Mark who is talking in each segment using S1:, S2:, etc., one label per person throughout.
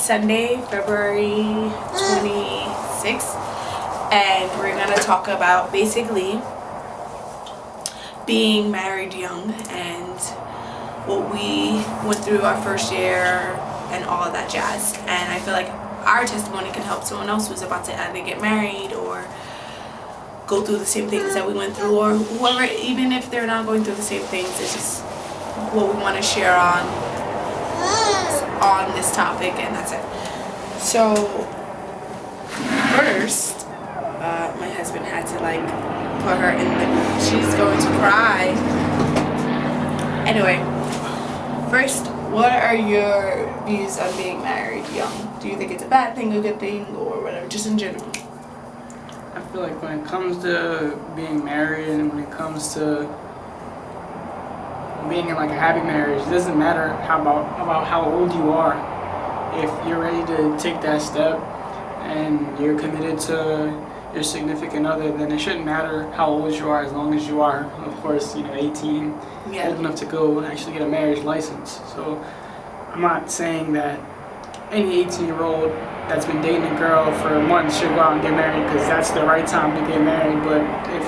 S1: Sunday, February 26th, and we're gonna talk about basically being married young and what we went through our first year and all of that jazz. And I feel like our testimony can help someone else who's about to either get married or go through the same things that we went through, or whoever, even if they're not going through the same things. It's just what we want to share on this topic, and that's it. So first, my husband had to put her in the, she's going to cry. Anyway, first, what are your views on being married young? Do you think it's a bad thing, a good thing, or whatever, just in general?
S2: I feel like when it comes to being married and when it comes to being in a happy marriage, it doesn't matter about how old you are. If you're ready to take that step and you're committed to your significant other, then it shouldn't matter how old you are, as long as you are, of course, 18, old enough to go and actually get a marriage license. So I'm not saying that any 18-year-old that's been dating a girl for months should go out and get married because that's the right time to get married. But if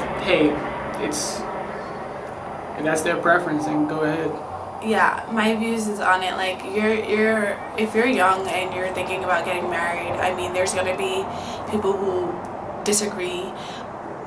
S2: that's their preference, then go ahead.
S1: Yeah, my views is on it. If you're young and you're thinking about getting married, I mean, there's gonna be people who disagree.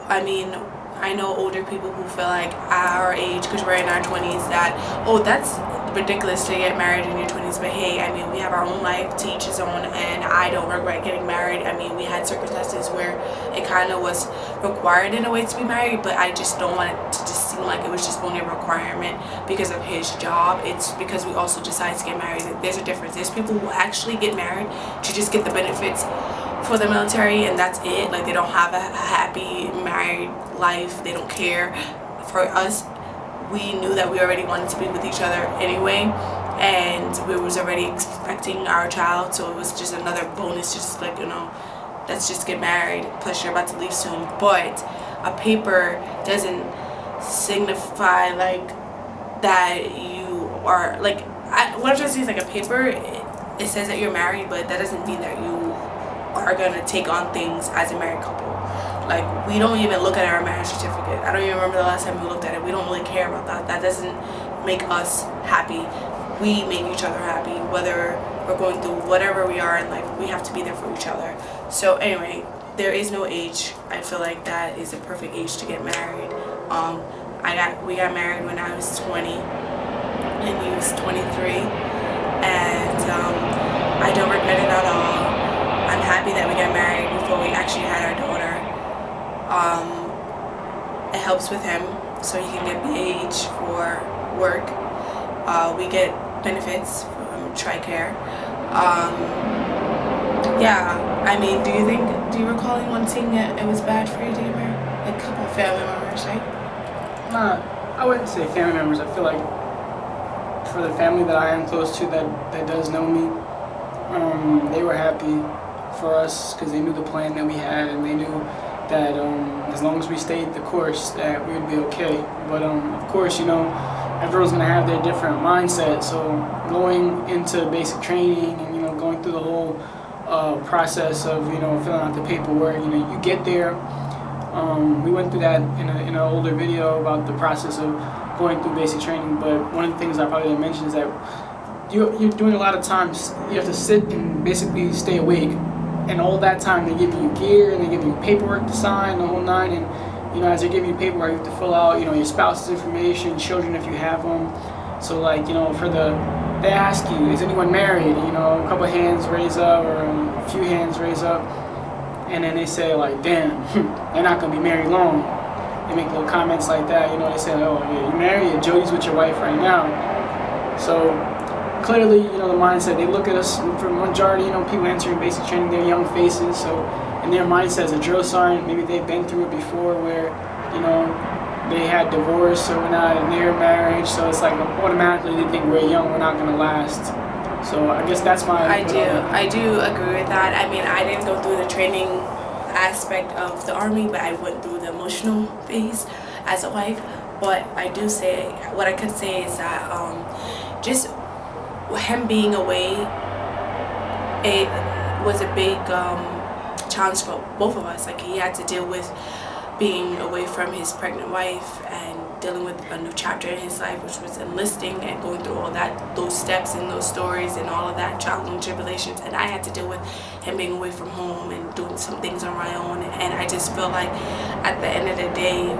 S1: I mean, I know older people who feel like at our age, because we're in our 20s, that, oh, that's ridiculous to get married in your 20s. But hey, I mean, we have our own life, to each his own, and I don't regret getting married. I mean, we had circumstances where it kind of was required in a way to be married, but I just don't want it to just seem like it was just only a requirement because of his job. It's because we also decided to get married. There's a difference. There's people who actually get married to just get the benefits for the military, and that's it. They don't have a happy married life. They don't care. For us, we knew that we already wanted to be with each other anyway, and we was already expecting our child, so it was just another bonus to just let's just get married, plus you're about to leave soon. But a paper doesn't signify that you are what I'm trying to say is a paper, it says that you're married, but that doesn't mean that you are gonna take on things as a married couple. We don't even look at our marriage certificate. I don't even remember the last time we looked at it. We don't really care about that. That doesn't make us happy. We make each other happy. Whether we're going through whatever we are in life, we have to be there for each other. So anyway, there is no age. I feel like that is a perfect age to get married. We got married when I was 20 and he was 23, and I don't regret it at all. I'm happy that we got married before we actually had our daughter. It helps with him so he can get paid for work. We get benefits from TRICARE. I mean, do you recall anyone saying that it was bad for you to get married? A couple of family members, right?
S2: I wouldn't say family members. I feel like for the family that I am close to that does know me, they were happy for us because they knew the plan that we had, and they knew that as long as we stayed the course, that we would be okay. But of course, everyone's gonna have their different mindset. So going into basic training and going through the whole process of filling out the paperwork, you get there. We went through that in an older video about the process of going through basic training. But one of the things I probably didn't mention is that you're doing a lot of times. You have to sit and basically stay awake. And all that time they give you gear and they give you paperwork to sign, the whole nine. And as they give you paperwork, you have to fill out your spouse's information, children if you have them. So they ask you, is anyone married? A couple of hands raise up, or a few hands raise up, and then they say damn, they're not gonna be married long. They make little comments like that. They say, oh yeah, you married? Jody's with your wife right now. So clearly, the mindset, they look at us, for the majority, people entering basic training, they're young faces, so in their mindset as a drill sergeant, maybe they've been through it before where, they had divorce or we're not in their marriage, so it's automatically they think we're young, we're not going to last. So I guess that's my...
S1: I do agree with that. I mean, I didn't go through the training aspect of the Army, but I went through the emotional phase as a wife. But I do say, what I could say is that just him being away it was a big challenge for both of us. Like, he had to deal with being away from his pregnant wife and dealing with a new chapter in his life, which was enlisting and going through all that, those steps and those stories and all of that trials and tribulations. And I had to deal with him being away from home and doing some things on my own. And I just feel like at the end of the day,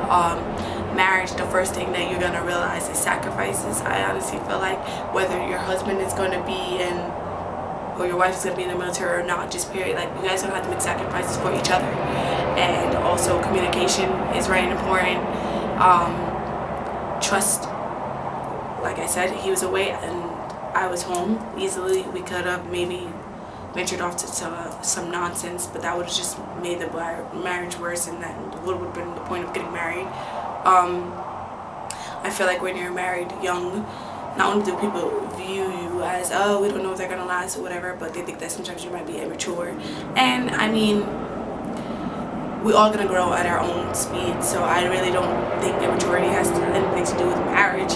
S1: marriage, the first thing that you're gonna realize is sacrifices. I honestly feel like whether your husband is gonna be in, or your wife is gonna be in the military or not, just period, like, you guys don't have to make sacrifices for each other. And also communication is very important. Trust, like I said, he was away and I was home. Easily we could have maybe ventured off to some nonsense, but that would have just made the marriage worse, and that would have been the point of getting married. I feel like when you're married young, not only do people view you as, oh, we don't know if they're gonna last or whatever, but they think that sometimes you might be immature. And I mean, we all gonna grow at our own speed, so I really don't think immaturity has anything to do with marriage.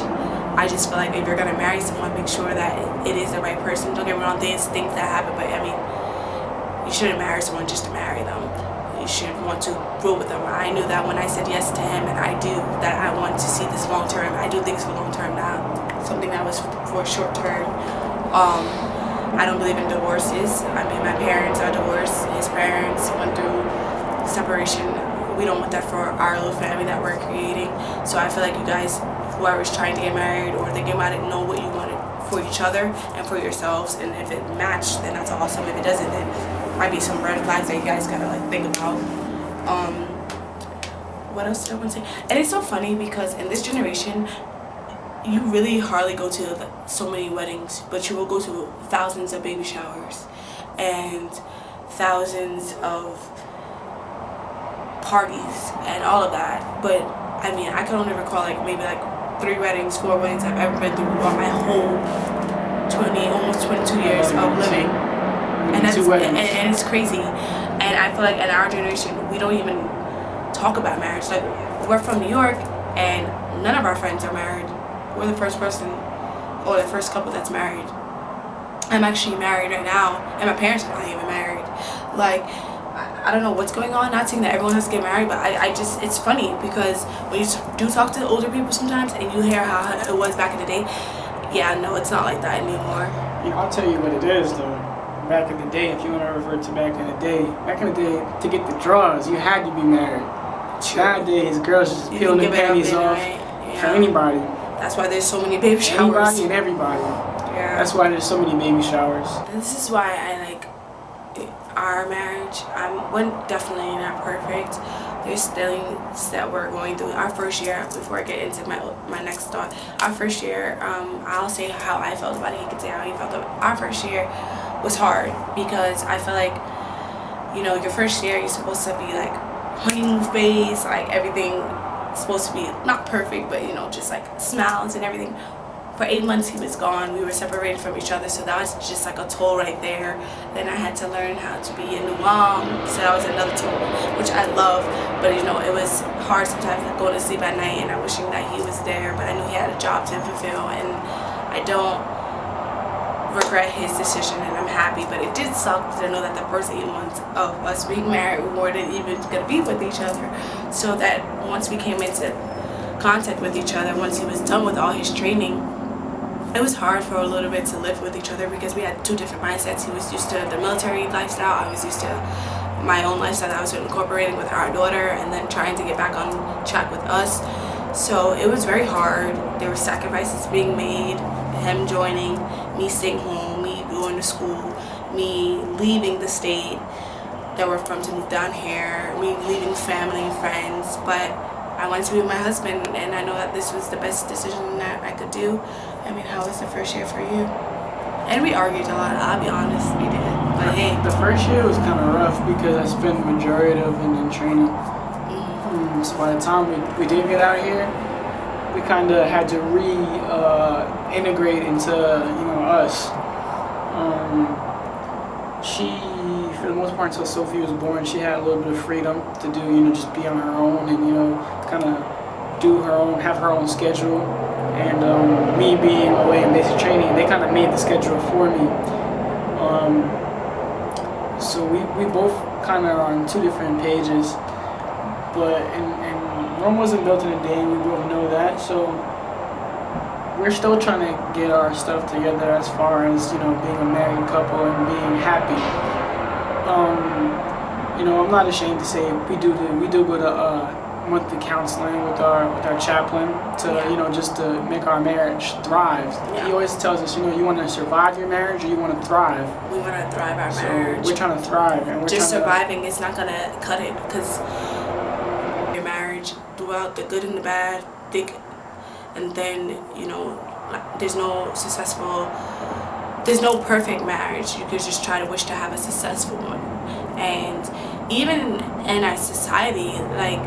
S1: I just feel like if you're gonna marry someone, make sure that it is the right person. Don't get me wrong, there's things that happen, but I mean, you shouldn't marry someone just to marry them. You should want to grow with them. I knew that when I said yes to him, and I do, that I want to see this long term. I do things for long term, not something that was for short term. I don't believe in divorces. I mean, my parents are divorced. His parents went through separation. We don't want that for our little family that we're creating. So I feel like you guys, whoever's trying to get married or thinking about it, know what you wanted for each other and for yourselves. And if it matched, then that's awesome. If it doesn't, then might be some red flags that you guys gotta like think about. What else did I want to say? And it's so funny because in this generation, you really hardly go to so many weddings, but you will go to thousands of baby showers and thousands of parties and all of that. But I mean, I can only recall like maybe like 3 weddings, 4 weddings I've ever been through on my whole almost 22 years of living. And that's and it's crazy. And I feel like in our generation, we don't even talk about marriage. Like, we're from New York and none of our friends are married. We're the first person or the first couple that's married. I'm actually married right now, and my parents are not even married. Like, I don't know what's going on. Not saying that everyone has to get married, but I just, it's funny because when you do talk to older people sometimes and you hear how it was back in the day, yeah, no, it's not like that anymore.
S2: Yeah, I'll tell you what it is though. Back in the day, if you want to refer to back in the day, to get the draws, you had to be married. Nowadays, girls just peeling their panties off for anybody.
S1: That's why there's so many baby showers.
S2: Anybody and everybody.
S1: Yeah.
S2: That's why there's so many baby showers.
S1: And this is why I like our marriage. We're definitely not perfect. There's things that we're going through. Our first year, before I get into my next thought, our first year, I'll say how I felt about it. He can say how he felt about it. Our first year was hard because I feel like, you know, your first year you're supposed to be like honeymoon phase, like everything supposed to be not perfect, but you know, just like smiles and everything. For 8 months he was gone. We were separated from each other, so that was just like a toll right there. Then I had to learn how to be a new mom, so that was another toll, which I love. But you know, it was hard sometimes going to sleep at night and I wishing that he was there, but I knew he had a job to fulfill, and I don't regret his decision, and I'm happy. But it did suck to know that the first 8 months of us being married, we weren't even gonna be with each other. So that once we came into contact with each other, once he was done with all his training, it was hard for a little bit to live with each other because we had 2 different mindsets. He was used to the military lifestyle. I was used to my own lifestyle that I was incorporating with our daughter, and then trying to get back on track with us. So it was very hard. There were sacrifices being made, him joining, me staying home, me going to school, me leaving the state that we're from to move down here, me leaving family and friends. But I wanted to be with my husband, and I know that this was the best decision that I could do. I mean, how was the first year for you? And we argued a lot, I'll be honest, we did. But hey.
S2: The first year was kind of rough because I spent the majority of it in training. So by the time we did get out here, we kind of had to integrate into, you know, us. She, for the most part, until Sophie was born, she had a little bit of freedom to do, you know, just be on her own and, you know, kind of do her own, have her own schedule. And me being away in basic training, they kind of made the schedule for me. So we both kind of are on two different pages. But and Rome wasn't built in a day, and we both know that. So we're still trying to get our stuff together as far as, you know, being a married couple and being happy. You know, I'm not ashamed to say we do go to monthly counseling with our chaplain to,
S1: Yeah.
S2: you know, just to make our marriage thrive.
S1: Yeah.
S2: He always tells us, you know, you want to survive your marriage or you want to thrive.
S1: We want to thrive our
S2: So
S1: marriage.
S2: we're trying to thrive, and we're
S1: Just
S2: trying
S1: surviving is not gonna cut it, because your marriage, throughout the good and the bad, thick and then, you know, there's no perfect marriage. You could just try to wish to have a successful one. And even in our society, like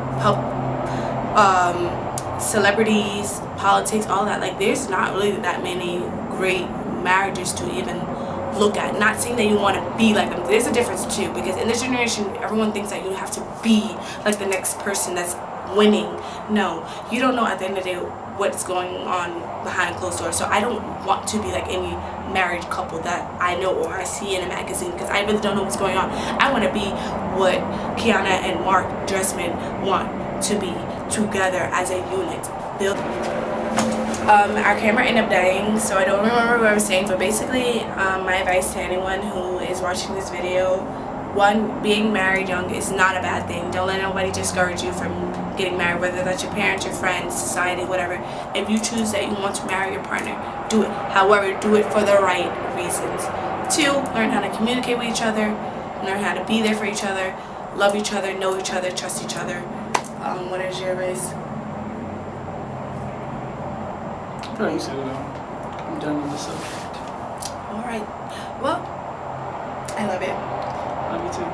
S1: celebrities, politics, all that, like there's not really that many great marriages to even look at. Not saying that you want to be like them. There's a difference too, because in this generation, everyone thinks that you have to be like the next person that's winning. No, you don't know at the end of the day what's going on behind closed doors. So I don't want to be like any married couple that I know or I see in a magazine, because I really don't know what's going on. I want to be what Kiana and Mark Dressman want to be, together as a unit. Our camera ended up dying, so I don't remember what I was saying, but basically my advice to anyone who is watching this video: one, being married young is not a bad thing. Don't let nobody discourage you from getting married, whether that's your parents, your friends, society, whatever. If you choose that you want to marry your partner, do it. However, do it for the right reasons. Two, learn how to communicate with each other, learn how to be there for each other, love each other, know each other, trust each other. What is your advice?
S2: I feel like you said it all. I'm done with the subject.
S1: Alright. Well, I love it.
S2: Love you too.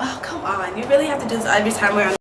S1: Oh, come on. You really have to do this every time we're on